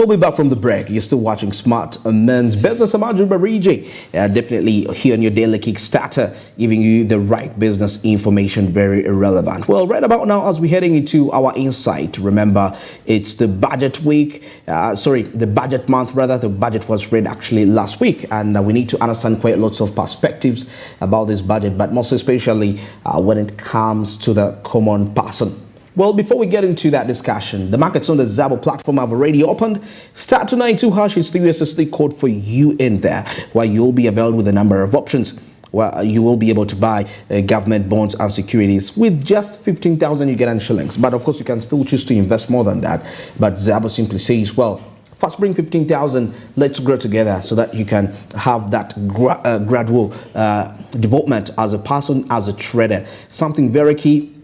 be back from the break. You're still watching Smart Men's Business. I'm Andrew Barije. Definitely here on your daily Kickstarter, giving you the right business information, very irrelevant. Well, right about now, as we're heading into our insight, remember it's the budget week. The budget month rather. The budget was read actually last week, and we need to understand quite lots of perspectives about this budget, but most especially when it comes to the common person. Well, before we get into that discussion, the markets on the Zabo platform have already opened. Star 292 hash is the USSD code for you in there, where you'll be available with a number of options. Well, you will be able to buy government bonds and securities with just 15,000 Ugandan shillings. But of course, you can still choose to invest more than that. But Zabo simply says, well, first bring 15,000, let's grow together so that you can have that gradual development as a person, as a trader. Something very key.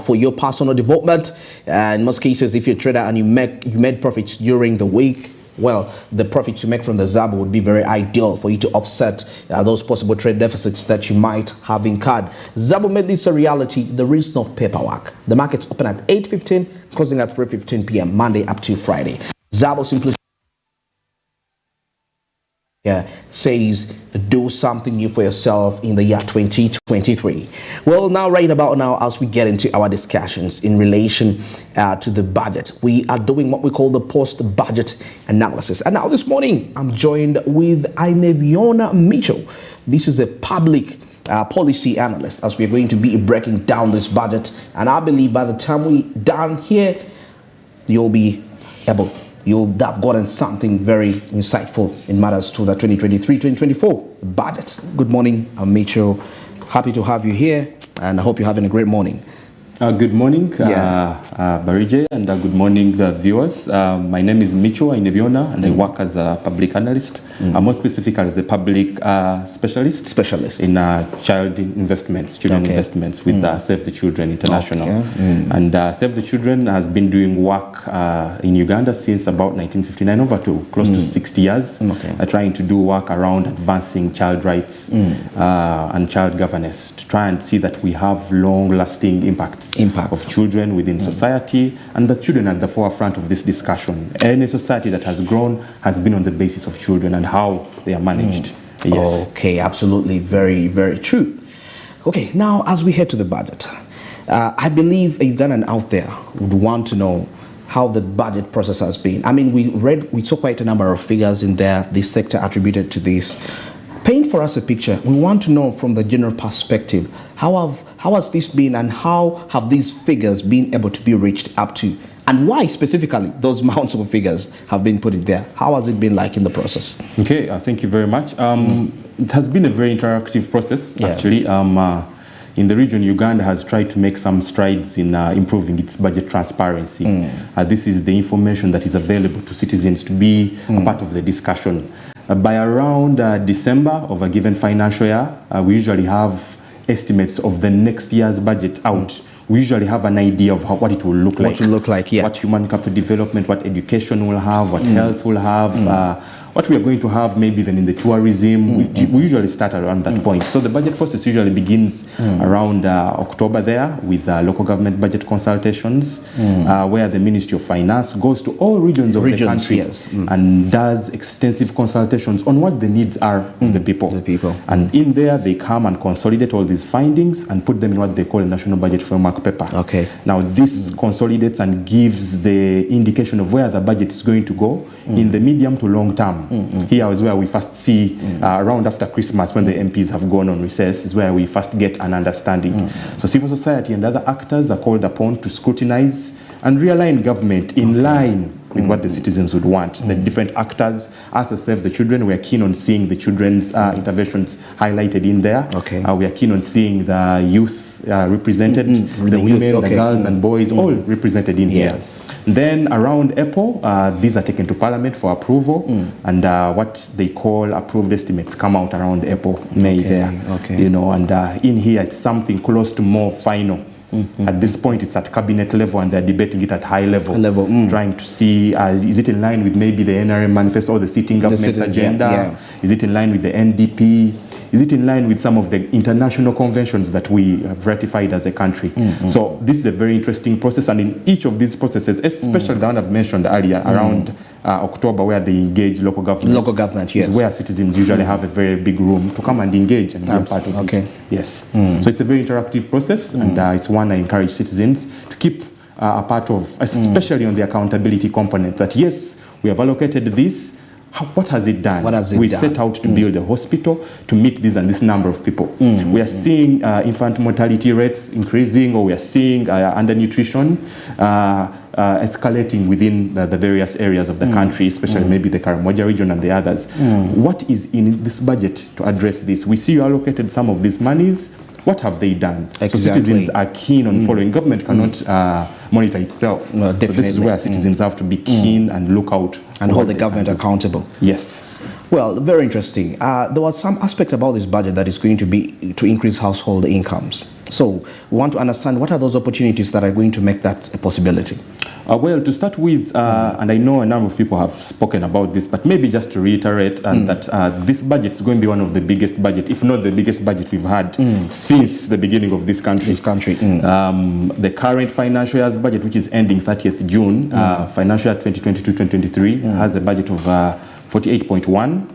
For your personal development. In most cases, if you're a trader and you made profits during the week, well, the profits you make from the Zabo would be very ideal for you to offset those possible trade deficits that you might have incurred. Zabo made this a reality. There is no paperwork. The markets open at 8:15, closing at 3:15 p.m. Monday up to Friday. Zabo simply says do something new for yourself in the year 2023. Well, now right about now, as we get into our discussions in relation to the budget, we are doing what we call the post-budget analysis. And now this morning, I'm joined with Inebiona Mitchell. This is a public policy analyst, as we're going to be breaking down this budget. And I believe by the time we're done here, you'll have gotten something very insightful in matters to the 2023-2024 budget. Good morning, I'm Mitchell. Happy to have you here, and I hope you're having a great morning. Good morning, Barije, and good morning, viewers. My name is Mitchell Inebiona, and I work as a public analyst. More specifically as a public specialist in child investments, children investments with Save the Children International. And Save the Children has been doing work in Uganda since about 1959, over to close to 60 years, trying to do work around advancing child rights and child governance, to try and see that we have long-lasting impact of children within society, and the children at the forefront of this discussion. Any society that has grown has been on the basis of children and how they are managed. Yes. Okay, absolutely. Very, very true. Okay, now as we head to the budget, I believe a Ugandan out there would want to know how the budget process has been. I mean, we saw quite a number of figures in there, this sector attributed to this. Paint for us a picture. We want to know from the general perspective, how has this been, and how have these figures been able to be reached up to, and why specifically those amounts of figures have been put in there? How has it been like in the process? Okay, thank you very much. It has been a very interactive process, actually. In the region, Uganda has tried to make some strides in improving its budget transparency. This is the information that is available to citizens to be a part of the discussion. By around December of a given financial year, we usually have estimates of the next year's budget out. We usually have an idea of what it will look like. What human capital development, what education will have, what health will have, what we are going to have maybe even in the tourism. We usually start around that point. So the budget process usually begins around October there with local government budget consultations, where the Ministry of Finance goes to all regions of the country and does extensive consultations on what the needs are of the people. And in there, they come and consolidate all these findings and put them in what they call a National Budget Framework paper. Now this consolidates and gives the indication of where the budget is going to go in the medium to long term. Here is where we first see, around after Christmas, when the MPs have gone on recess, is where we first get an understanding. So civil society and other actors are called upon to scrutinize and realign government in line with what the citizens would want. The different actors, as a Save the Children, we are keen on seeing the children's interventions highlighted in there. We are keen on seeing the youth represented, the women, the girls and boys, all represented in here. Then around April, these are taken to Parliament for approval, and what they call approved estimates come out around April, May there. You know, and in here it's something close to more final. At this point, it's at cabinet level, and they're debating it at high level, trying to see is it in line with maybe the NRM manifesto or the sitting government's agenda? Is it in line with the NDP? Is it in line with some of the international conventions that we have ratified as a country? So this is a very interesting process, and in each of these processes, especially the one I've mentioned earlier around October, where they engage local government. Local government, yes. Is where citizens usually have a very big room to come and engage and be a part of it. Yes. So it's a very interactive process, and it's one I encourage citizens to keep a part of, especially on the accountability component, that yes, we have allocated this. What has it done? We set out to build a hospital to meet this and this number of people. We are seeing infant mortality rates increasing, or we are seeing undernutrition escalating within the various areas of the country, especially maybe the Karamoja region and the others. What is in this budget to address this? We see you allocated some of these monies. What have they done? So citizens are keen on following. Government cannot monitor itself. No, so this is where citizens have to be keen and look out. And hold the government accountable. Yes. Well, very interesting. There was some aspect about this budget that is going to be to increase household incomes. So we want to understand what are those opportunities that are going to make that a possibility? Well, to start with, and I know a number of people have spoken about this, but maybe just to reiterate that this budget is going to be one of the biggest budget, if not the biggest budget we've had since the beginning of this country. The current financial year's budget, which is ending 30th June, financial year 2022-2023, has a budget of 48.1.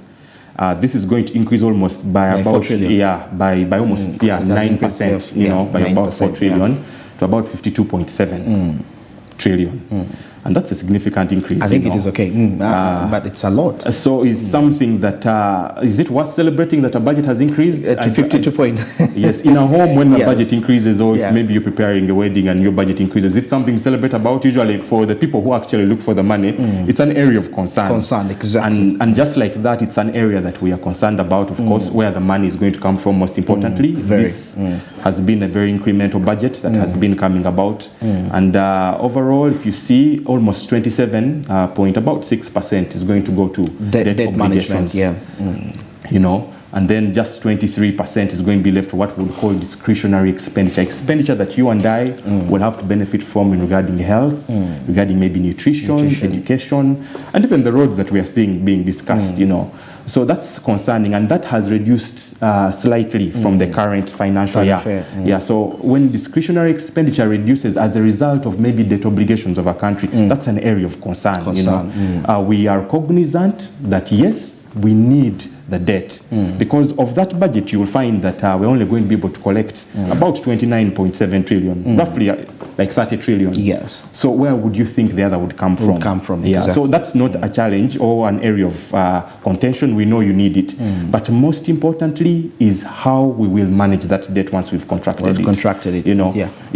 This is going to increase almost by about 4 trillion. By almost 9%, you know, by about 4 trillion to about 52.7 trillion. And that's a significant increase. I think it is okay, but it's a lot. So it's something that, is it worth celebrating that a budget has increased? To 52 points. Yes, in a home when the budget increases, or if maybe you're preparing a wedding and your budget increases, it's something to celebrate about. Usually for the people who actually look for the money, it's an area of concern. Exactly. And just like that, it's an area that we are concerned about, of course, where the money is going to come from most importantly. This has been a very incremental budget that has been coming about. And overall, if you see, almost 27.6% is going to go to debt management. You know, and then just 23% is going to be left to what we would call discretionary expenditure that you and I will have to benefit from in regarding health, regarding maybe nutrition, education, and even the roads that we are seeing being discussed, you know. So that's concerning, and that has reduced slightly from the current financial year. So when discretionary expenditure reduces as a result of maybe debt obligations of a country, that's an area of concern. You know, we are cognizant that yes, we need the debt. Because of that budget, you will find that we're only going to be able to collect about 29.7 trillion, roughly like 30 trillion. Yes. So where would you think the other would come from? Exactly. So that's not a challenge or an area of contention. We know you need it. But most importantly is how we will manage that debt once we've contracted it. You know?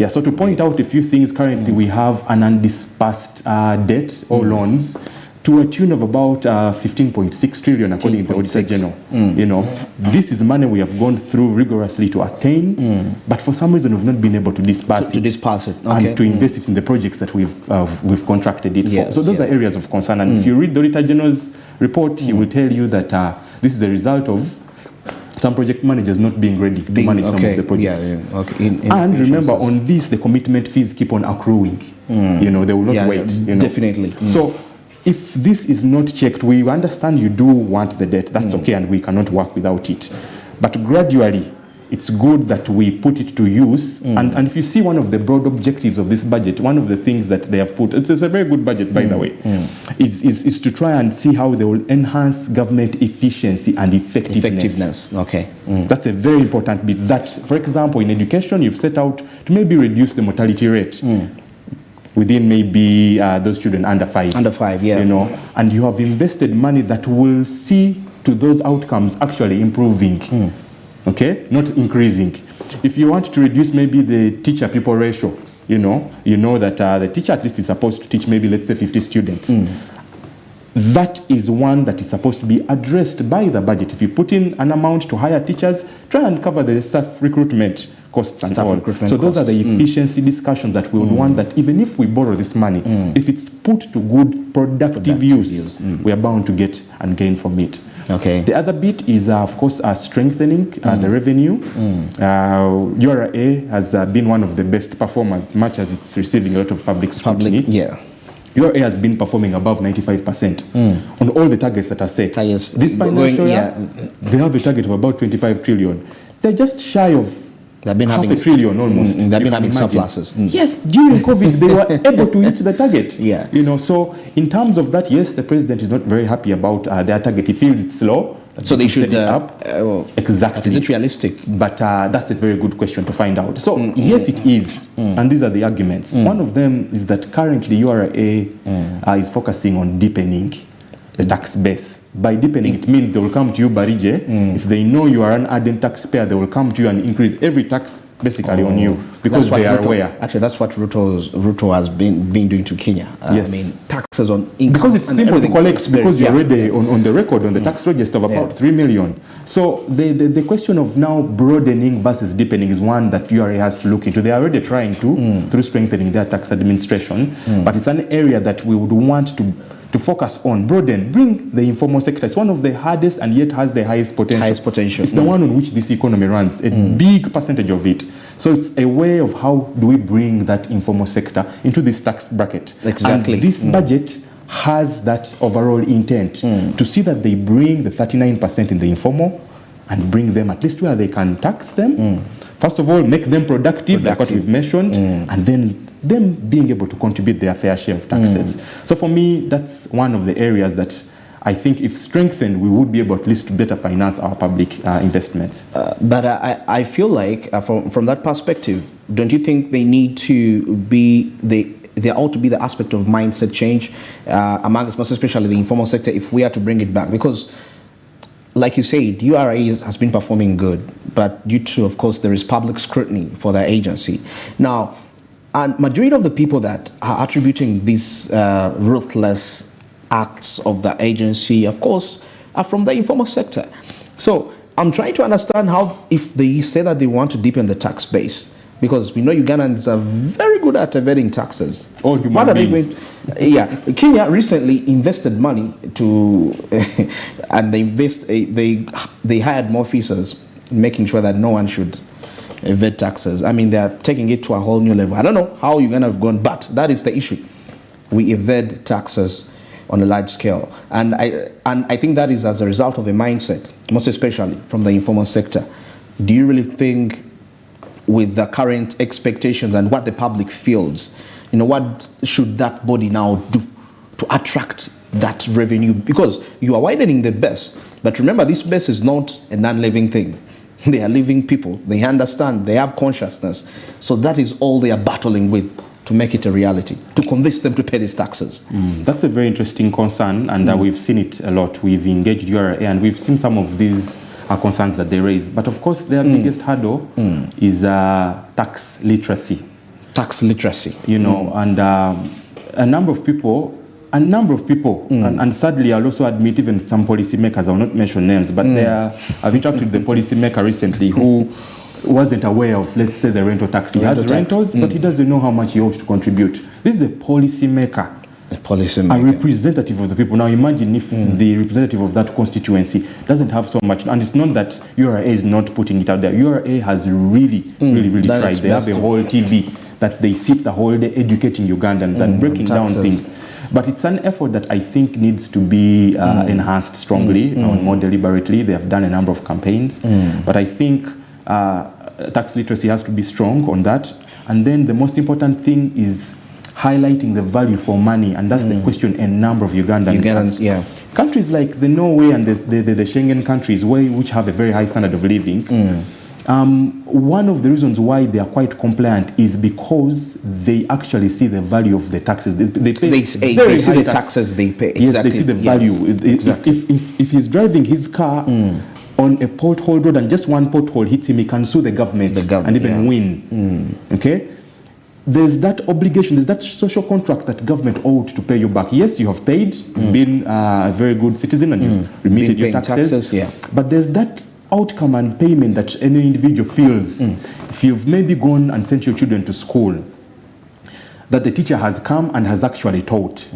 So to point out a few things, currently we have an undisbursed debt or loans to a tune of about 15.6 trillion according to the Auditor General. You know, this is money we have gone through rigorously to attain, but for some reason we've not been able to disperse it and to invest it in the projects that we've contracted it for. So those are areas of concern. And if you read the Auditor General's report, he will tell you that this is the result of some project managers not being ready to manage some of the projects. And remember, on this, the commitment fees keep on accruing. You know, they will not wait. You know? Definitely. So if this is not checked, we understand you do want the debt. That's okay, and we cannot work without it. But gradually, it's good that we put it to use. And if you see one of the broad objectives of this budget, one of the things that they have put, it's a very good budget, by the way, is to try and see how they will enhance government efficiency and effectiveness. That's a very important bit. That, for example, in education, you've set out to maybe reduce the mortality rate within maybe those children under 5. You know, and you have invested money that will see to those outcomes actually improving. Not increasing. If you want to reduce maybe the teacher-people ratio, you know that the teacher at least is supposed to teach maybe, let's say, 50 students. That is one that is supposed to be addressed by the budget. If you put in an amount to hire teachers, try and cover the staff recruitment costs and all. So those are the efficiency discussions that we would want, that even if we borrow this money, if it's put to good, productive use, we are bound to get and gain from it. The other bit is, of course, strengthening the revenue. URA has been one of the best performers, much as it's receiving a lot of public scrutiny. URA has been performing above 95% on all the targets that are set. This financial year, they have a target of about 25 trillion. They're just shy of They've been having $500 billion almost. They've been having imagine. surpluses. Yes, during COVID, they were able to hit the target. Yeah. You know, so in terms of that, yes, the president is not very happy about their target. He feels it's low. So they should set it up. Exactly. Is it realistic? But that's a very good question to find out. So yes, it is. And these are the arguments. One of them is that currently URA is focusing on deepening the tax base. By deepening, it means they will come to you, Barije. If they know you are an ardent taxpayer, they will come to you and increase every tax basically on you because they are aware. Actually, that's what Ruto has been doing to Kenya. Yes. I mean, taxes on income. Because it's simple to collect, because you're already on the record, on the tax register of about 3 million. So the question of now broadening versus deepening is one that URA has to look into. They are already trying to, through strengthening their tax administration, but it's an area that we would want to focus on, broaden, bring the informal sector. It's one of the hardest and yet has the highest potential. It's the one on which this economy runs, a big percentage of it. So it's a way of how do we bring that informal sector into this tax bracket. Exactly. And this budget has that overall intent to see that they bring the 39% in the informal and bring them at least where they can tax them. First of all, make them productive, like what we've mentioned, and then them being able to contribute their fair share of taxes. So for me, that's one of the areas that I think if strengthened, we would be able at least to better finance our public investments. But I feel like from that perspective, don't you think they need to be there ought to be the aspect of mindset change amongst, most especially the informal sector, if we are to bring it back? Because like you said, URA has been performing good, but due to, of course, there is public scrutiny for their agency. Now, and majority of the people that are attributing these ruthless acts of the agency, of course, are from the informal sector. So I'm trying to understand how, if they say that they want to deepen the tax base, because we know Ugandans are very good at evading taxes. All human beings. Kenya recently invested money to, and they hired more officers, making sure that no one should evade taxes. I mean, they're taking it to a whole new level. I don't know how Uganda have gone, but that is the issue. We evade taxes on a large scale, and I think that is as a result of a mindset, most especially from the informal sector. Do you really think, with the current expectations and what the public feels, what should that body now do to attract that revenue? Because you are widening the base, but remember, this base is not a non-living thing. They are living people. They understand. They have consciousness. So that is all they are battling with to make it a reality, to convince them to pay these taxes. That's a very interesting concern, and we've seen it a lot. We've engaged URA, and we've seen some of these concerns that they raise. But of course, their biggest hurdle is tax literacy. Tax literacy. And a number of people, and sadly, I'll also admit even some policymakers, I'll not mention names, but I've interacted with the policymaker recently who wasn't aware of, let's say, the rental tax. He has rentals, but he doesn't know how much he ought to contribute. This is a policymaker. A representative of the people. Now imagine if the representative of that constituency doesn't have so much, and it's not that URA is not putting it out there. URA has really tried. They have a whole TV that they sit the whole day educating Ugandans and breaking down things. But it's an effort that I think needs to be enhanced strongly, more deliberately. They have done a number of campaigns, but I think tax literacy has to be strong on that. And then the most important thing is highlighting the value for money, and that's the question a number of Ugandans ask. Countries like the Norway and the Schengen countries, which have a very high standard of living, one of the reasons why they are quite compliant is because they actually see the value of the taxes. They pay they see the taxes they pay. Yes, they see the value. If he's driving his car on a pothole road and just one pothole hits him, he can sue the government and even win. Okay? There's that obligation, there's that social contract that government owed to pay you back. Yes, you have paid, you've been a very good citizen and you've remitted your taxes. But there's that outcome and payment that any individual feels. If you've maybe gone and sent your children to school, that the teacher has come and has actually taught,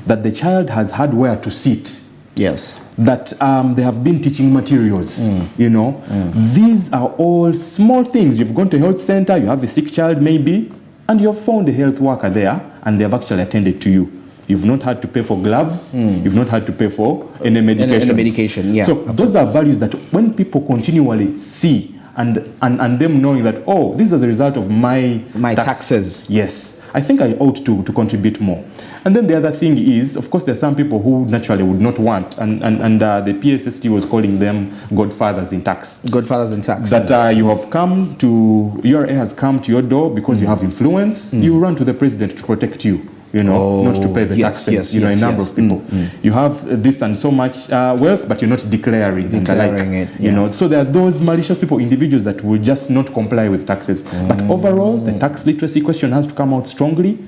that the child has had where to sit, that they have been teaching materials, These are all small things. You've gone to a health center, you have a sick child maybe, and you've found a health worker there, and they have actually attended to you. You've not had to pay for gloves, you've not had to pay for any medication. Any medication, So those are values that when people continually see and them knowing that, oh, this is as a result of my taxes. Yes, I think I ought to contribute more. And then the other thing is, of course, there are some people who naturally would not want, and the PSST was calling them godfathers in tax. Godfathers in tax. That you have come to, URA has come to your door because you have influence. You run to the president to protect you. Not to pay the taxes. A number of people. You have this and so much wealth, but you're not declaring and the like. So there are those malicious people, individuals that will just not comply with taxes. But overall, the tax literacy question has to come out strongly.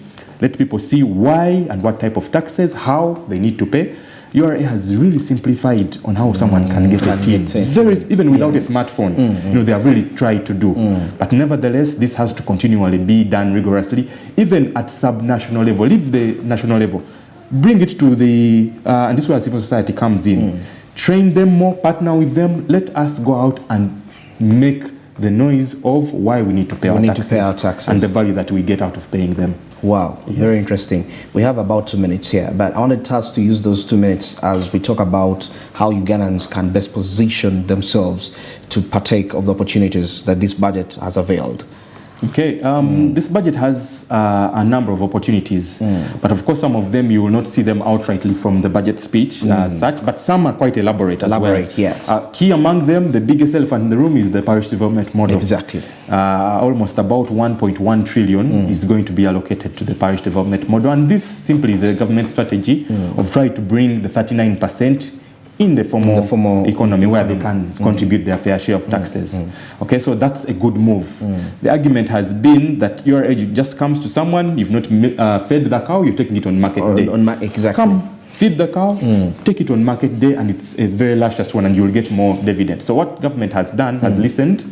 Let people see why and what type of taxes, how they need to pay. URA has really simplified on how someone can get a TIN. There is, even without a smartphone, they have really tried to do. But nevertheless, this has to continually be done rigorously, even at sub-national level. Leave the national level. Bring it to the, and this is where civil society comes in. Train them more, partner with them. Let us go out and make the noise of why we need to pay our taxes and the value that we get out of paying them. Wow, very interesting. We have about 2 minutes here, but I wanted us to use those 2 minutes as we talk about how Ugandans can best position themselves to partake of the opportunities that this budget has availed. Okay, this budget has a number of opportunities, but of course some of them you will not see them outrightly from the budget speech as such, but some are quite elaborate as well. Yes. Key among them, the biggest elephant in the room is the parish development model. Exactly. Almost about 1.1 trillion is going to be allocated to the parish development model, and this simply is a government strategy of trying to bring the 39% in the formal economy where they can contribute their fair share of taxes. Okay, so that's a good move. The argument has been that your age just comes to someone, you've not fed the cow, you're taking it on market day. Exactly. Come, feed the cow, take it on market day, and it's a very luscious one, and you'll get more dividends. So what government has done has listened.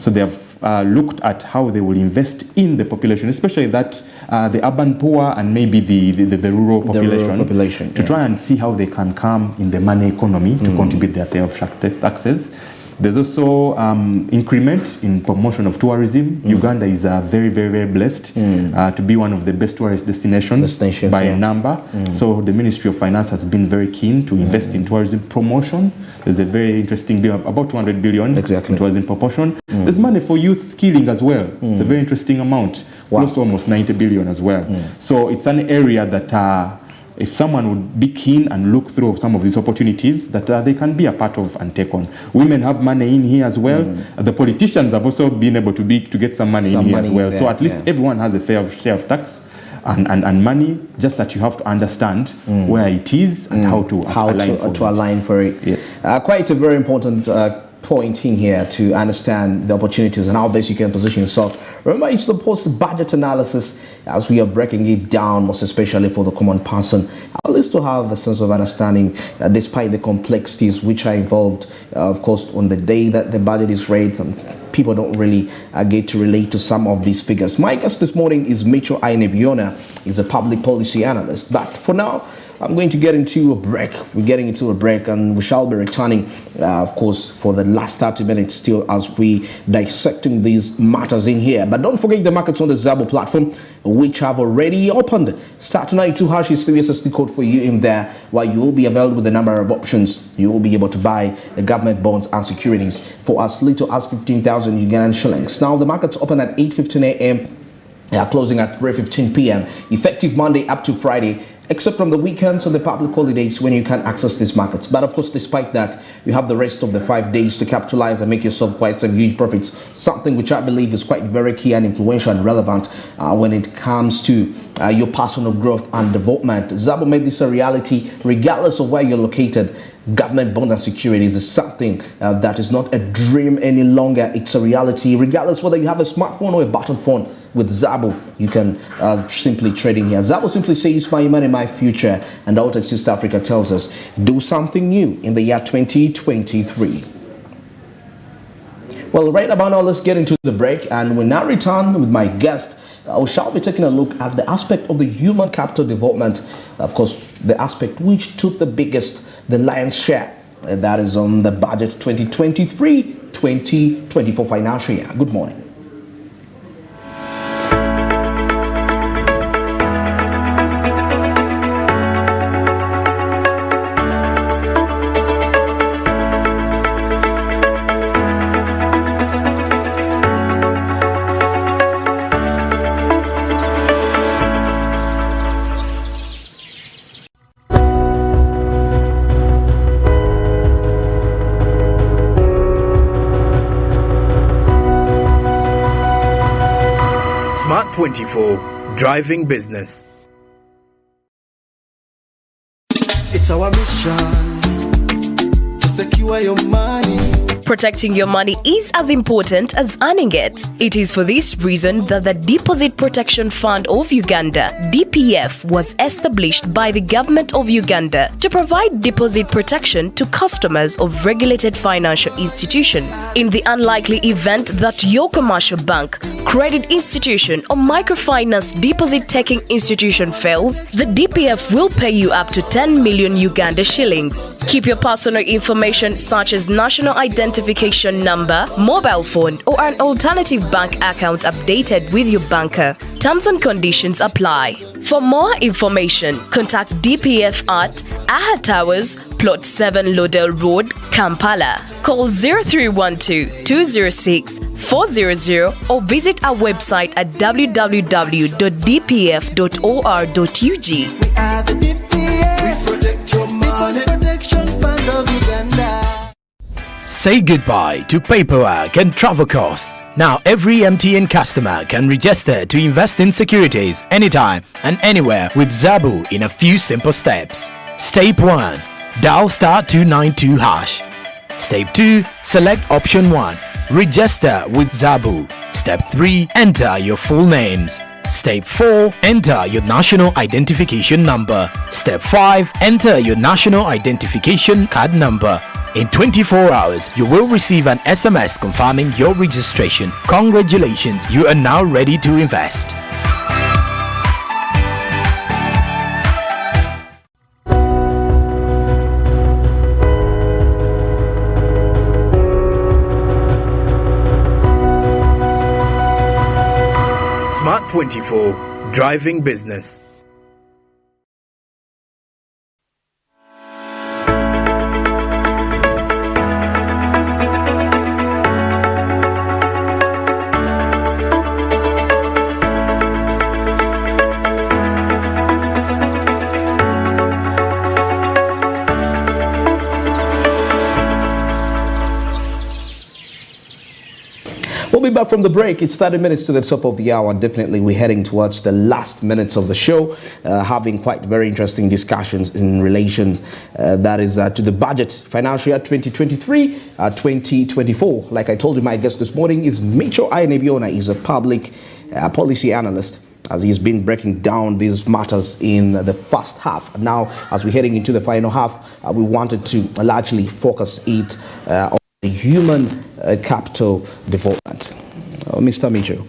So they have looked at how they will invest in the population, especially that the urban poor and maybe the rural population, to try and see how they can come in the money economy to contribute their fair of taxes. There's also increment in promotion of tourism. Uganda is very, very, very blessed to be one of the best tourist destinations by a number. So the Ministry of Finance has been very keen to invest in tourism promotion. There's a very interesting bill, about 200 billion in tourism promotion. There's money for youth skilling as well. It's a very interesting amount, close to almost 90 billion as well. So it's an area that if someone would be keen and look through some of these opportunities that they can be a part of and take on. Women have money in here as well. The politicians have also been able to get some money in here as well. So at least everyone has a fair share of tax and money, just that you have to understand where it is and how to align for it. Yes. Quite a very important point in here to understand the opportunities and how best you can position yourself. Remember, it's the post-budget analysis as we are breaking it down, most especially for the common person, at least to have a sense of understanding despite the complexities which are involved, of course, on the day that the budget is read, and people don't really get to relate to some of these figures. My guest this morning is Mitchell Ainebiona. He's a public policy analyst. But for now, I'm going to get into a break. We're getting into a break, and we shall be returning, of course, for the last 30 minutes still as we dissecting these matters in here. But don't forget the markets on the Zabo platform, which have already opened. *292# is the USSD code for you in there, while you will be available with a number of options. You will be able to buy the government bonds and securities for as little as 15,000 Ugandan shillings. Now, the markets open at 8:15 a.m. Closing at 3:15 p.m. Effective Monday up to Friday, except on the weekends and the public holidays when you can access these markets. But of course, despite that, you have the rest of the 5 days to capitalize and make yourself quite some huge profits, something which I believe is quite very key and influential and relevant when it comes to your personal growth and development. Zabo made this a reality regardless of where you're located. Government bonds and securities is something that is not a dream any longer. It's a reality regardless whether you have a smartphone or a button phone. With Zabo, you can simply trade in here. Zabo simply says, my money, my future. And Outex East Africa tells us, do something new in the year 2023. Well, right about now, let's get into the break. And we now return with my guest. We shall be taking a look at the aspect of the human capital development. Of course, the aspect which took the lion's share. That is on the budget 2023-2024 financial year. Good morning. Smart 24, driving business. It's our mission to secure your money. Protecting your money is as important as earning it. It is for this reason that the Deposit Protection Fund of Uganda, DPF, was established by the government of Uganda to provide deposit protection to customers of regulated financial institutions. In the unlikely event that your commercial bank, credit institution, or microfinance deposit-taking institution fails, the DPF will pay you up to 10 million Uganda shillings. Keep your personal information such as national identification number, mobile phone, or an alternative bank account updated with your banker. Terms and conditions apply. For more information, contact DPF at Aha Towers, Plot 7 Lodell Road, Kampala. Call 0312-206-400 or visit our website at www.dpf.or.ug. We are the DPF. We protect your money. Protection Fund of Uganda. Say goodbye to paperwork and travel costs. Now every MTN customer can register to invest in securities anytime and anywhere with Zabu in a few simple steps. Step 1. Dial *292#. Step 2. Select option 1. Register with Zabu. Step 3. Enter your full names. Step 4. Enter your national identification number. Step 5. Enter your national identification card number. In 24 hours, you will receive an SMS confirming your registration. Congratulations, you are now ready to invest. Smart 24, driving business. We'll be back from the break. It's 30 minutes to the top of the hour. Definitely, we're heading towards the last minutes of the show, having quite very interesting discussions in relation, that is, to the budget, financial year 2023-2024. Like I told you, my guest this morning is Micho Ainebiona. He's a public policy analyst, as he's been breaking down these matters in the first half. Now, as we're heading into the final half, we wanted to largely focus it on the human capital development. Mr. Micho,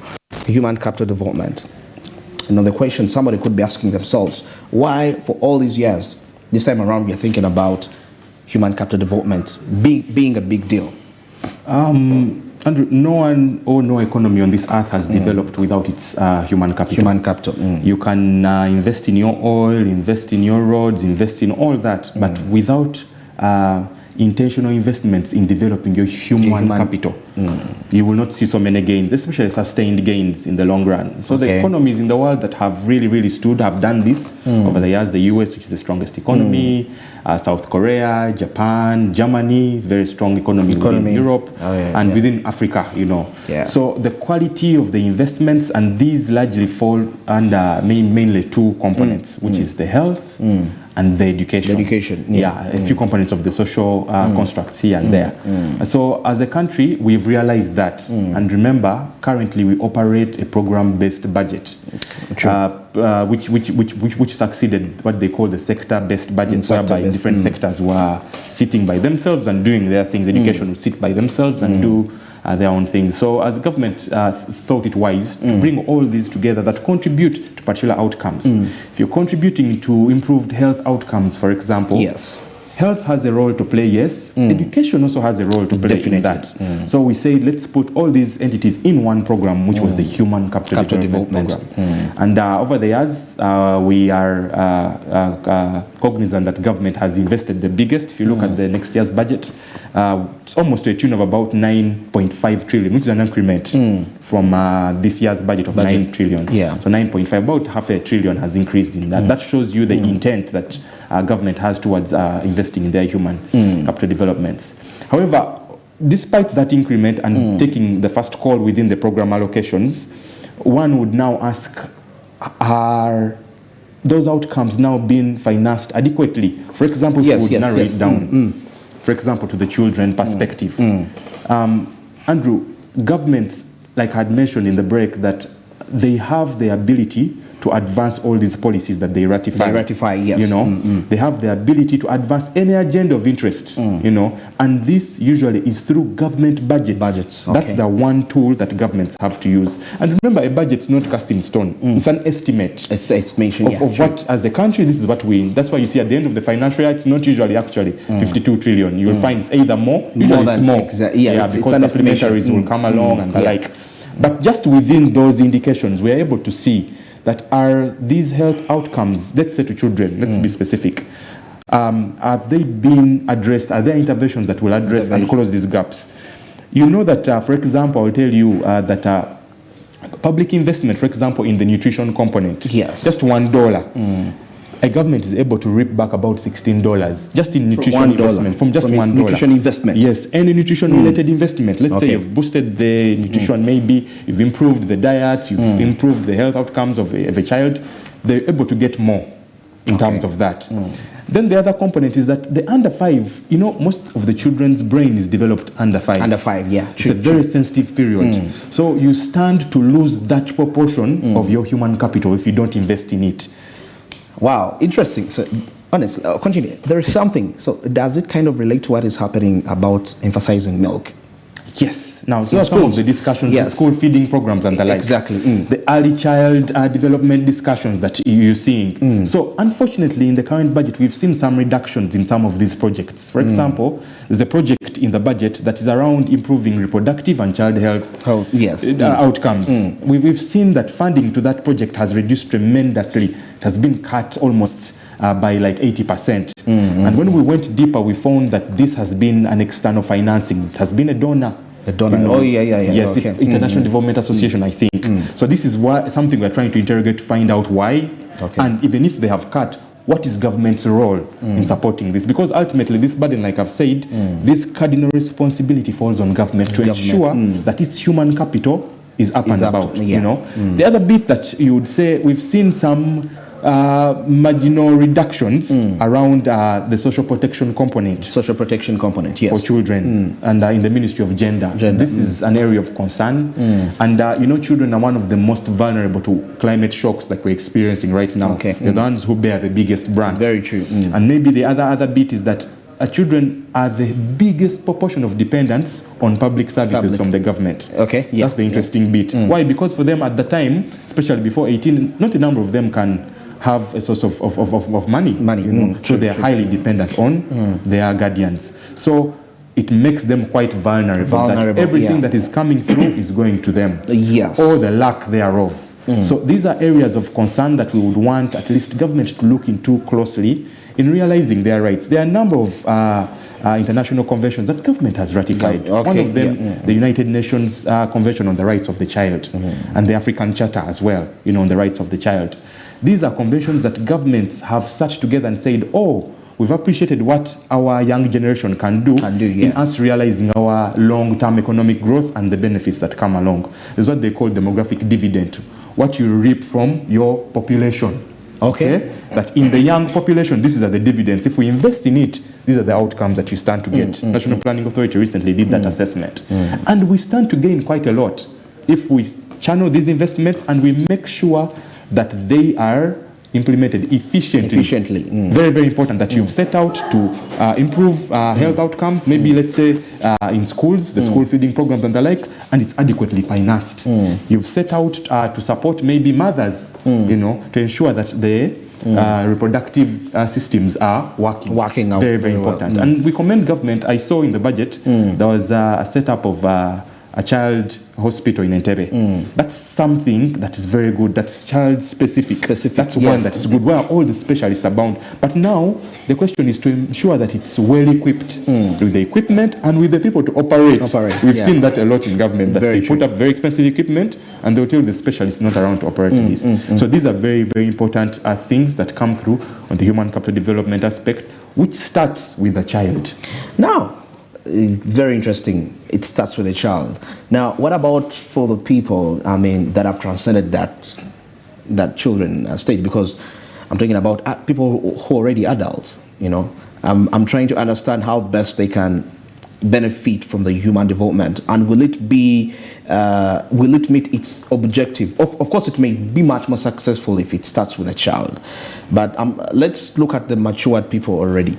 human capital development. You know, the question somebody could be asking themselves, why for all these years, this time around, we're thinking about human capital development being a big deal? Andrew, no one or no economy on this earth has developed without its human capital. Human capital. You can invest in your oil, invest in your roads, invest in all that, but without intentional investments in developing your human capital, you will not see so many gains, especially sustained gains in the long run. So the economies in the world that have really stood have done this over the years. The US, which is the strongest economy, South Korea, Japan, Germany, very strong economy. Within Europe and within Africa, you know. So the quality of the investments, and these largely fall under mainly two components, which is the health and the education. A few components of the social constructs here and there. So as a country, we've realized that, and remember, currently we operate a program-based budget, which succeeded what they call the sector-based budget, whereby different sectors were sitting by themselves and doing their things. Education would sit by themselves and do their own things. So as the government thought it wise to bring all these together that contribute to particular outcomes. If you're contributing to improved health outcomes, for example, health has a role to play, yes. Education also has a role to play in that. So we say, let's put all these entities in one program, which was the Human Capital Development Program. And over the years, we are cognizant that government has invested the biggest. If you look at the next year's budget, it's almost to a tune of about 9.5 trillion, which is an increment from this year's budget of 9 trillion. So 9.5, about half a trillion has increased in that. That shows you the intent that government has towards investing in their human capital developments. However, despite that increment and taking the first call within the program allocations, one would now ask, are those outcomes now being financed adequately? For example, if we would narrow it down, for example, to the children perspective. Andrew, governments, like I had mentioned in the break, that they have the ability to advance all these policies that they ratify. They ratify, yes. You know, they have the ability to advance any agenda of interest, you know, and this usually is through government budgets. Okay. That's the one tool that governments have to use. And remember, a budget's not cast in stone. It's an estimate. It's estimation, of what, as a country, this is what we, that's why you see at the end of the financial year, it's not usually actually 52 trillion. You will find it's either more, usually it's more. It's because supplementaries will come along and the like. But just within those indications, we are able to see that are these health outcomes, let's say to children, let's be specific, have they been addressed? Are there interventions that will address and close these gaps? You know that, for example, I'll tell you that public investment, for example, in the nutrition component, just $1, a government is able to reap back about $16 just in nutrition investment, from just $1. Nutrition investment. Yes, any nutrition-related investment. Let's say you've boosted the nutrition, maybe you've improved the diet, you've improved the health outcomes of a child. They're able to get more in terms of that. Then the other component is that the under 5, you know, most of the children's brain is developed under 5. Under 5, yeah. It's a very sensitive period. So you stand to lose that proportion of your human capital if you don't invest in it. Wow, interesting. So, honestly, continue. There is something. So, does it kind of relate to what is happening about emphasizing milk? Yes. Now, so some of the discussions, the school feeding programs and the like. Exactly. The early child development discussions that you're seeing. So, unfortunately, in the current budget, we've seen some reductions in some of these projects. For example, there's a project in the budget that is around improving reproductive and child health outcomes. We've seen that funding to that project has reduced tremendously. It has been cut almost by like 80%. And when we went deeper, we found that this has been an external financing. It has been a donor. A donor. You know, yes, International Development Association, I think. So this is something we're trying to interrogate to find out why. And even if they have cut, what is government's role in supporting this? Because ultimately, this burden, like I've said, this cardinal responsibility falls on government to ensure that its human capital is up and about. You know, the other bit that you would say, we've seen some marginal reductions around the social protection component. Social protection component, yes. For children and in the Ministry of Gender. This is an area of concern. And you know, children are one of the most vulnerable to climate shocks like we're experiencing right now. They're the ones who bear the biggest brunt. Very true. And maybe the other bit is that children are the biggest proportion of dependents on public services from the government. That's the interesting bit. Why? Because for them at the time, especially before 18, not a number of them can have a source of money. You know? So they are highly dependent on their guardians. So it makes them quite vulnerable. That everything that is coming through is going to them. Or the lack thereof. So these are areas of concern that we would want at least government to look into closely in realizing their rights. There are a number of international conventions that government has ratified. One of them, the United Nations Convention on the Rights of the Child, and the African Charter as well, you know, on the rights of the child. These are conventions that governments have sat together and said, oh, we've appreciated what our young generation can do in us realizing our long-term economic growth and the benefits that come along. It's what they call demographic dividend, what you reap from your population. That in the young population, these are the dividends. If we invest in it, these are the outcomes that you stand to get. National Planning Authority recently did that assessment. And we stand to gain quite a lot if we channel these investments and we make sure that they are implemented efficiently. Very, very important that you've set out to improve health outcomes, maybe let's say in schools, the school feeding programs and the like, and it's adequately financed. You've set out to support maybe mothers, you know, to ensure that the reproductive systems are working out. Very, very important. And we commend government. I saw in the budget there was a setup of a child hospital in Entebbe. That's something that is very good. That's child specific. That's one that is good, where all the specialists are bound. But now the question is to ensure that it's well equipped with the equipment and with the people to operate. We've seen that a lot in government, that they put up very expensive equipment and they'll tell the specialists not around to operate this. So these are very, very important things that come through on the human capital development aspect, which starts with the child. Now, very interesting. it starts with a child. Now, what about for the people, I mean, that have transcended that children stage? Because I'm talking about people who are already adults, you know. I'm trying to understand how best they can benefit from the human development, and will it meet its objective? Of course, it may be much more successful if it starts with a child, but let's look at the matured people already.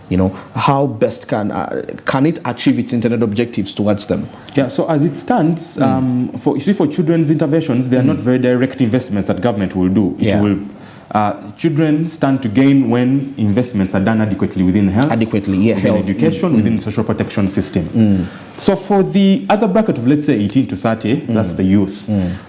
You know, how best can it achieve its intended objectives towards them? Yeah, so as it stands, for children's interventions, they are not very direct investments that government will do. Children stand to gain when investments are done adequately within health, within education, within the social protection system. So for the other bracket of, let's say, 18 to 30, that's the youth.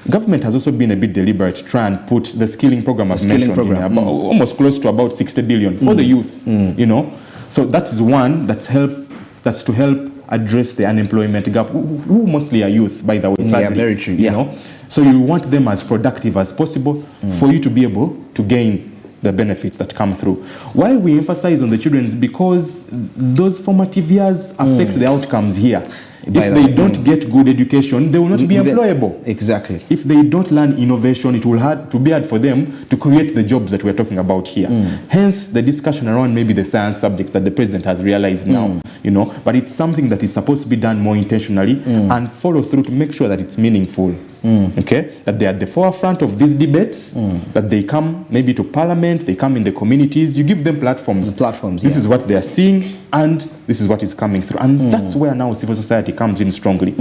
Government has also been a bit deliberate to try and put the skilling program, as mentioned, almost close to about 60 billion for the youth, you know. So that is one that's to help address the unemployment gap, who mostly are youth, by the way. Sadly, yeah, very true. You know? So you want them as productive as possible for you to be able to gain the benefits that come through. Why we emphasize on the children is because those formative years affect the outcomes here. If they don't get good education, they will not be employable. Exactly. If they don't learn innovation, it will be hard for them to create the jobs that we're talking about here. Hence, the discussion around maybe the science subjects that the president has realized now, you know, but it's something that is supposed to be done more intentionally and follow through to make sure that it's meaningful. Okay, that they're at the forefront of these debates, that they come maybe to parliament, they come in the communities, you give them platforms. This is what they are seeing, and this is what is coming through. And that's where now civil society comes in strongly.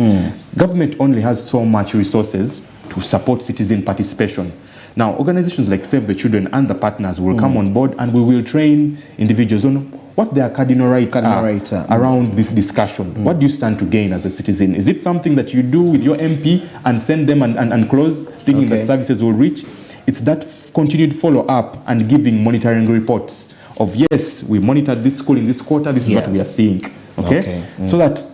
Government only has so much resources to support citizen participation. Now, organizations like Save the Children and the partners will come on board, and we will train individuals on what their cardinal rights are around this discussion. What do you stand to gain as a citizen? Is it something that you do with your MP and send them and close, thinking that services will reach? It's that continued follow-up and giving monitoring reports of, yes, we monitored this school in this quarter, this is what we are seeing. Okay? So that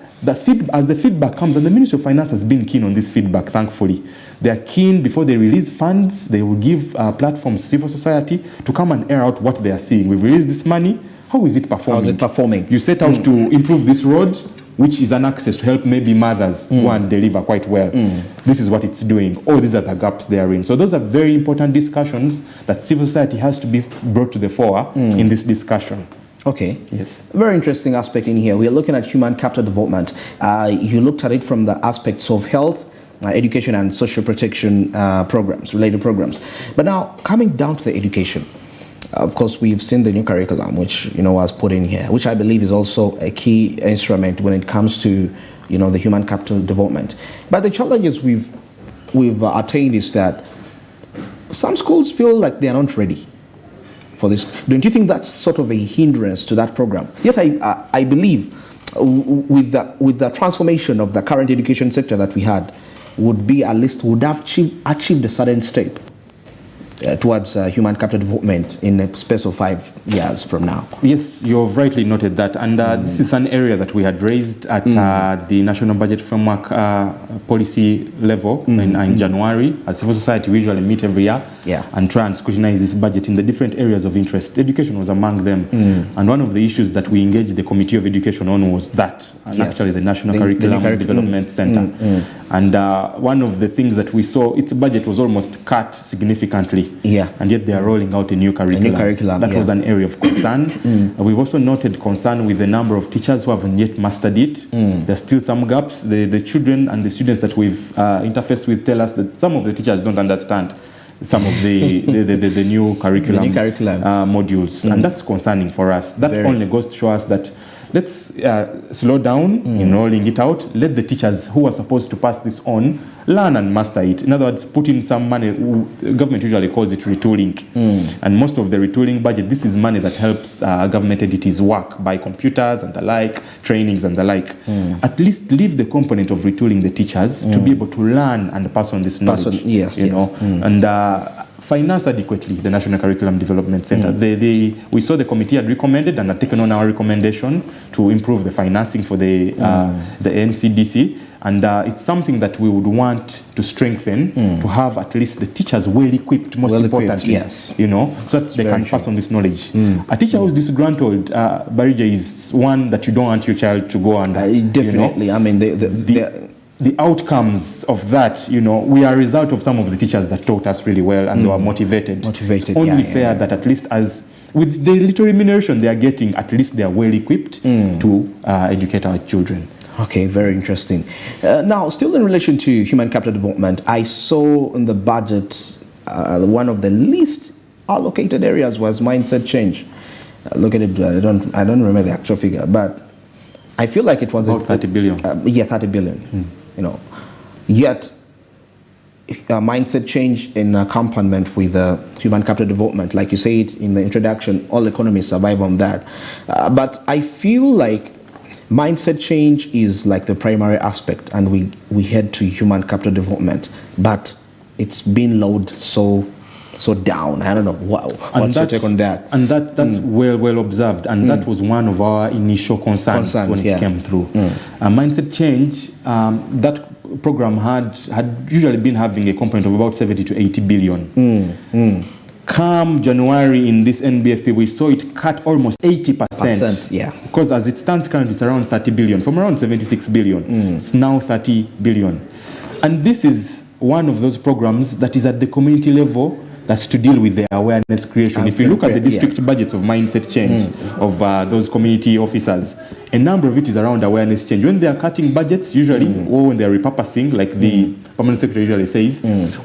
as the feedback comes, and the Ministry of Finance has been keen on this feedback, thankfully. They are keen, before they release funds, they will give platforms to civil society to come and air out what they are seeing. We've released this money. How is it performing? You set out to improve this road, which is an access to help maybe mothers go and deliver quite well. This is what it's doing. Oh, these are the gaps they are in. So those are very important discussions that civil society has to be brought to the fore in this discussion. Okay. Yes. Very interesting aspect in here. We are looking at human capital development. You looked at it from the aspects of health, education, and social protection related programs. But now, coming down to the education, of course, we've seen the new curriculum, which, you know, was put in here, which I believe is also a key instrument when it comes to, you know, the human capital development. But the challenges we've attained is that some schools feel like they are not ready for this. Don't you think that's sort of a hindrance to that program? Yet I believe with the transformation of the current education sector that we had, would have achieved a certain step towards human capital development in a space of 5 years from now. Yes, you've rightly noted that, and this is an area that we had raised at the National Budget Framework policy level in January. As civil society, we usually meet every year and try and scrutinize this budget in the different areas of interest. Education was among them, and one of the issues that we engaged the Committee of Education on was that, and actually the National Curriculum Development Center. And one of the things that we saw, its budget was almost cut significantly. And yet they are rolling out a new curriculum. That was an area of concern. We've also noted concern with the number of teachers who haven't yet mastered it. There's still some gaps. The children and the students that we've interfaced with tell us that some of the teachers don't understand some of the new curriculum modules. And that's concerning for us. That only goes to show us that let's slow down in rolling it out. Let the teachers who are supposed to pass this on learn and master it. In other words, put in some money. Government usually calls it retooling. And most of the retooling budget, this is money that helps government entities work, buy computers and the like, trainings and the like. At least leave the component of retooling the teachers to be able to learn and pass on this knowledge. And finance adequately the National Curriculum Development Center. We saw the committee had recommended and had taken on our recommendation to improve the financing for the NCDC. And it's something that we would want to strengthen, to have at least the teachers well-equipped, most importantly, yes. you know, so that they can pass on this knowledge. A teacher who's disgruntled, Barija, is one that you don't want your child to go under. Definitely. You know? I mean, the outcomes of that, you know, we are a result of some of the teachers that taught us really well and they were motivated. It's only fair that at least as with the little remuneration they are getting, at least they are well equipped to educate our children. Okay, very interesting. Now, still in relation to human capital development, I saw in the budget one of the least allocated areas was mindset change. Look at it. I don't remember the actual figure, but I feel like it was about 30 billion. 30 billion. You know, yet mindset change in accompaniment with human capital development, like you said in the introduction, all economies survive on that. But I feel like mindset change is like the primary aspect, and we head to human capital development, but it's been lowered so down. I don't know what's your take on that. And that's well observed, and that was one of our initial concerns when it came through. Mindset change, that program had usually been having a component of about 70 to 80 billion. Come January in this NBFP, we saw it cut almost 80%. Because as it stands currently, it's around 30 billion. From around 76 billion, it's now 30 billion. And this is one of those programs that is at the community level, that's to deal with the awareness creation. If you look at the district budgets of mindset change of those community officers, a number of it is around awareness change. When they are cutting budgets, usually, or when they are repurposing, like the permanent secretary usually says,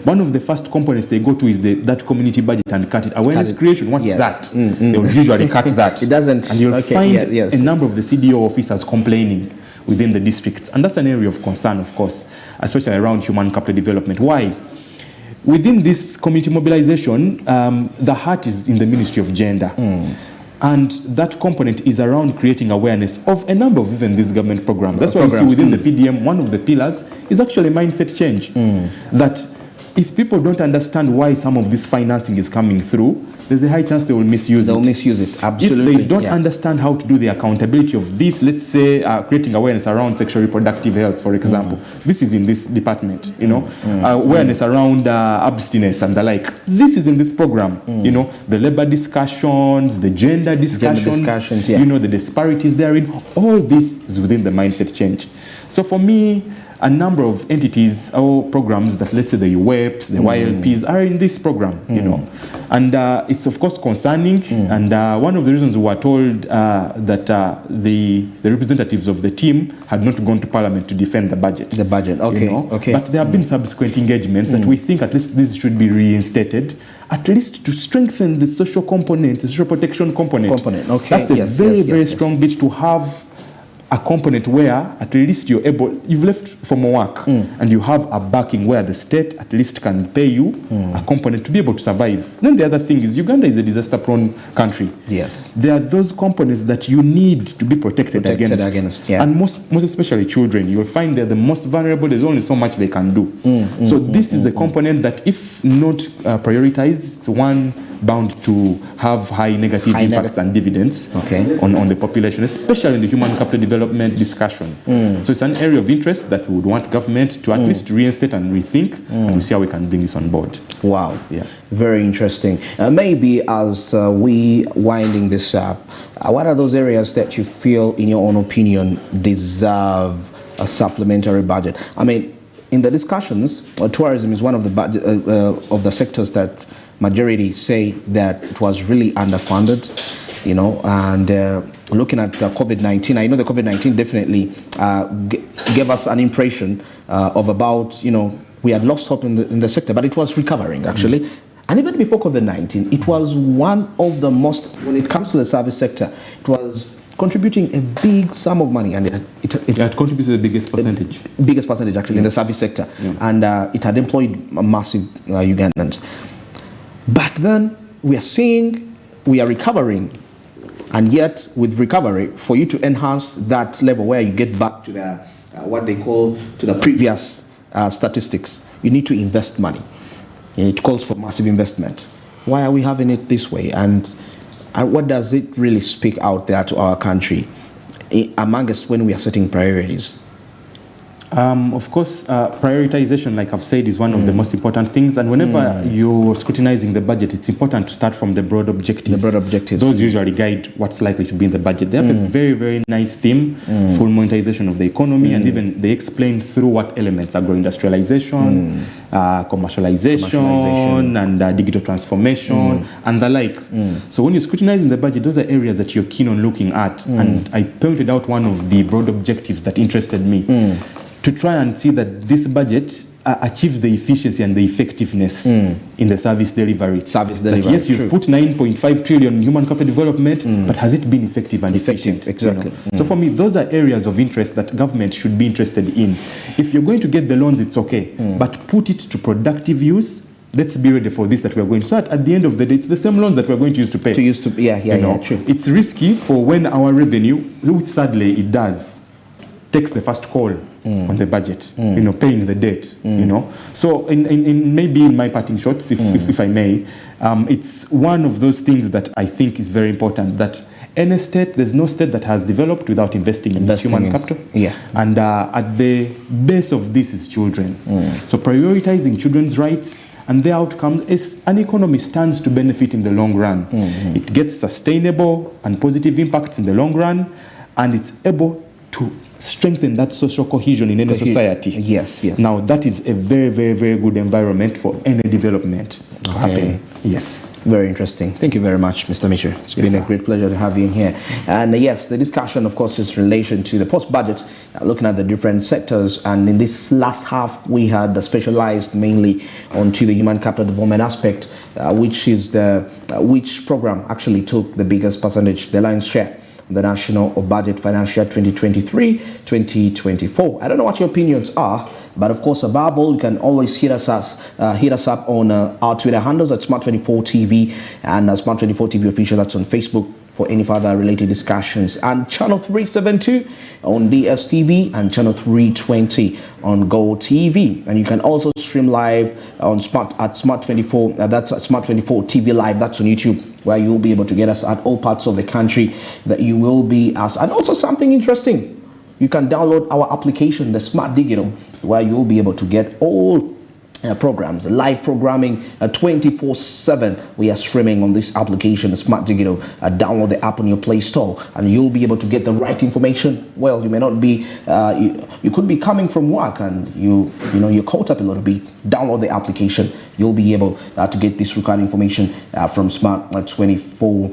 one of the first components they go to is that community budget and cut it. Awareness creation, what's that? They will usually cut that. It doesn't. And you'll find a number of the CDO officers complaining within the districts. And that's an area of concern, of course, especially around human capital development. Why? Within this community mobilization, the heart is in the Ministry of Gender. And that component is around creating awareness of a number of even these government programs. That's why you see within the PDM, one of the pillars is actually mindset change. That if people don't understand why some of this financing is coming through, there's a high chance they will misuse it. They'll misuse it, absolutely. If they don't understand how to do the accountability of this, let's say creating awareness around sexual reproductive health, for example. This is in this department, you know. Awareness around abstinence and the like. This is in this program, you know. The labor discussions, the gender discussions, you know, the disparities therein. All this is within the mindset change. So for me, a number of entities or programs that, let's say, the UWEPs, the YLPs are in this program, you know. And it's, of course, concerning. And one of the reasons we were told that the representatives of the team had not gone to Parliament to defend the budget. The budget, okay. You know? Okay. But there have been subsequent engagements that we think at least this should be reinstated, at least to strengthen the social component, the social protection component. Okay. That's a very strong bit to have a component where at least you've left for more work and you have a backing where the state at least can pay you a component to be able to survive. Then the other thing is Uganda is a disaster-prone country. Yes. There are those components that you need to be protected against. And most especially children. You'll find they're the most vulnerable. There's only so much they can do. So this is a component that if not prioritized, it's one bound to have high negative impacts and dividends on the population, especially in the human capital development discussion. So it's an area of interest that we would want government to at least reinstate and rethink, and we see how we can bring this on board. Wow. Yeah. Very interesting. Maybe as we winding this up, what are those areas that you feel, in your own opinion, deserve a supplementary budget? I mean, in the discussions, tourism is one of the budget of the sectors that majority say that it was really underfunded, you know, and looking at the COVID-19, I know the COVID-19 definitely gave us an impression of about, you know, we had lost hope in the sector, but it was recovering actually. And even before COVID-19, it was one of the most, when it comes to the service sector, it was contributing a big sum of money, and it contributes the biggest percentage. Biggest percentage actually in the service sector, and it had employed massive Ugandans. But then we are recovering, and yet with recovery, for you to enhance that level where you get back to the what they call to the previous statistics, you need to invest money. It calls for massive investment. Why are we having it this way? And what does it really speak out there to our country among us when we are setting priorities? Of course, prioritization, like I've said, is one of the most important things. And whenever you're scrutinizing the budget, it's important to start from the broad objectives. The broad objectives. Those usually guide what's likely to be in the budget. They have a very, very nice theme, full monetization of the economy, and even they explain through what elements: agro-industrialization, commercialization, and digital transformation, and the like. So when you're scrutinizing the budget, those are areas that you're keen on looking at. And I pointed out one of the broad objectives that interested me. To try and see that this budget achieves the efficiency and the effectiveness in the service delivery. That yes, you've put 9.5 trillion in human capital development, but has it been effective and efficient? Exactly. You know? So for me, those are areas of interest that government should be interested in. If you're going to get the loans, it's okay, but put it to productive use. Let's be ready for this that we're going to. So at the end of the day, it's the same loans that we're going to use to pay. True. It's risky for when our revenue, which sadly it does, takes the first call on the budget, paying the debt, So in maybe in my parting shots, if I may, it's one of those things that I think is very important, that any state, there's no state that has developed without investing in human capital. Yeah. And at the base of this is children. So prioritizing children's rights and their outcomes, is an economy stands to benefit in the long run. It gets sustainable and positive impacts in the long run, and it's able to strengthen that social cohesion in any society. Yes. Now, that is a very, very, very good environment for any development to happen. Yes. Very interesting. Thank you very much, Mr. Mitchell. It's been a great pleasure to have you in here. And yes, the discussion, of course, is in relation to the post-budget, looking at the different sectors. And in this last half, we had specialized mainly onto the human capital development aspect, which is which program actually took the biggest percentage, the lion's share, the national budget financial 2023-2024. I don't know what your opinions are, but of course, above all, you can always hit us up on our Twitter handles at Smart24TV and Smart24TV official. That's on Facebook for any further related discussions, and channel 372 on DSTV and channel 320 on GOTV. And you can also stream live on Smart24. That's at Smart24 TV Live. That's on YouTube, where you'll be able to get us at all parts of the country that you will be as. And also something interesting, you can download our application, the Smart Digital, where you'll be able to get all programs, live programming 24/7. We are streaming on this application, the Smart Digital. Download the app on your Play Store, and you'll be able to get the right information. Well, you may not be, you could be coming from work and you're caught up a little bit. Download the application. You'll be able to get this required information from Smart 24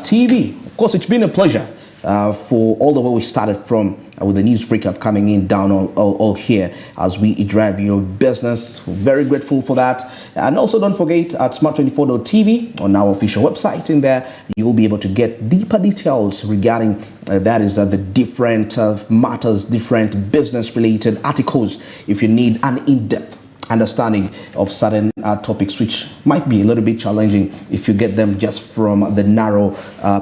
TV. Of course, it's been a pleasure for all the way we started from with the news recap coming in down all here as we drive your business. Very grateful for that. And also don't forget at smart24.tv on our official website. In there you will be able to get deeper details regarding the different matters, different business related articles if you need an in-depth understanding of certain topics which might be a little bit challenging if you get them just from the narrow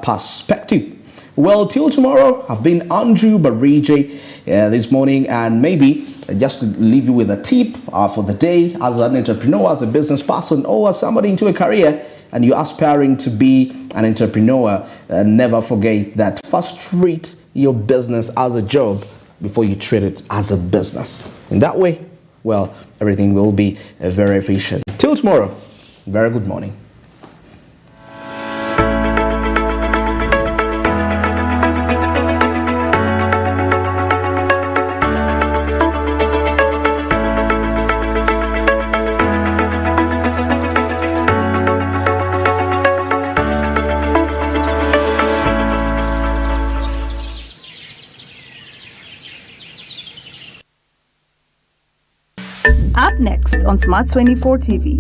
perspective. Well, till tomorrow, I've been Andrew Barije this morning, and maybe just to leave you with a tip for the day as an entrepreneur, as a business person, or as somebody into a career and you're aspiring to be an entrepreneur, never forget that first treat your business as a job before you treat it as a business. In that way, well, everything will be very efficient. Till tomorrow, very good morning. Up next on Smart 24 TV.